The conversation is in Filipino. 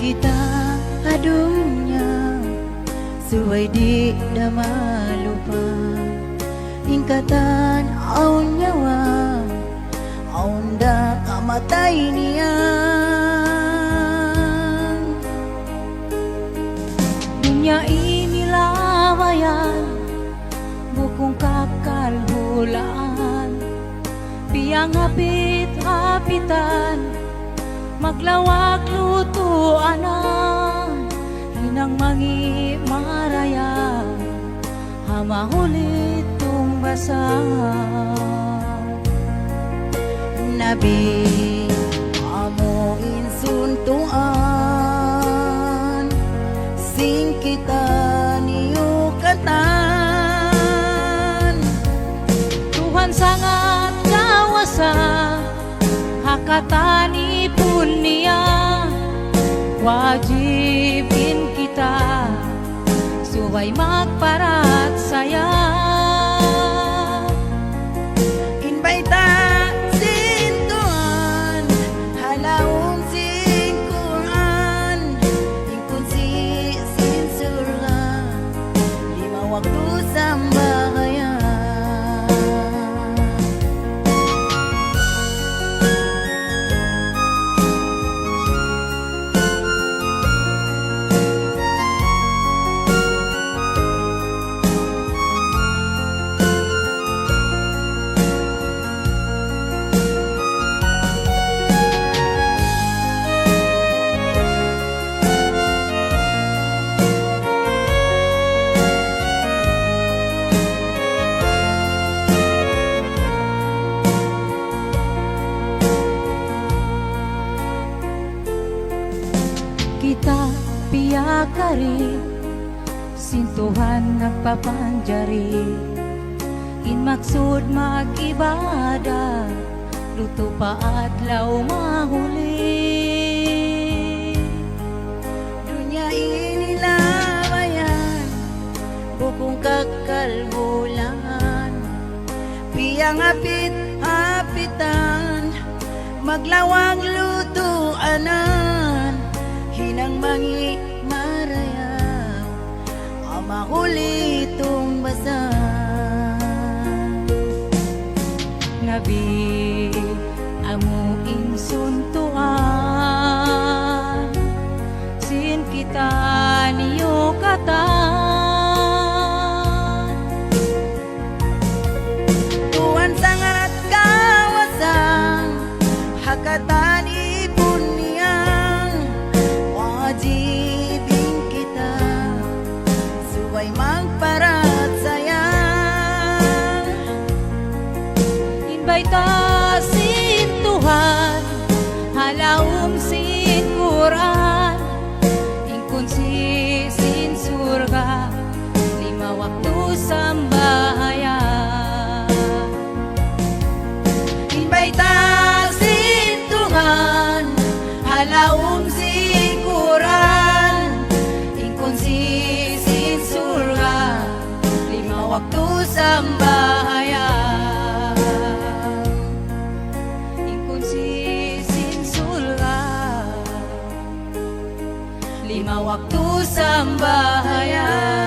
kita adunya suway di da malupa ingkatan aun nyawa aun da kamatay niya dunya inilawayan bukong kakalhulaan piyang hapit-hapitan maglawak lutuanan hinang mangi maraya hamahulit tumbasa nabi amo insuntuan sing kita niyo katan Tuhan sangat kawasa hakatani pun niya wajibin kita suway magparat saya inbaita sintuan halaum sin Quran ingkun si sinsurga lima waktu sambahayan kita piyakari sintuhan nagpapanjari in maksud mag-ibada luto pa adlaw mahuli dunya inilawayan bukong kakalbulan piyang apit-apitan maglawang lutuanan hinang mangi maraya amahuli tumbasa nabi amu insuntuan sin kita niyo katan Tuhan sangat kawasan hakatan ipun niyang wajibin kita suway magparat sayang inbaita sin Tuhan halaum sin Quran ingkun si sin surga lima waktu sambahayan inbaita sin Tuhan halaum sin Quran ingkun si sin surga lima waktu sambahayan ingkun si sin surga lima waktu sambahayan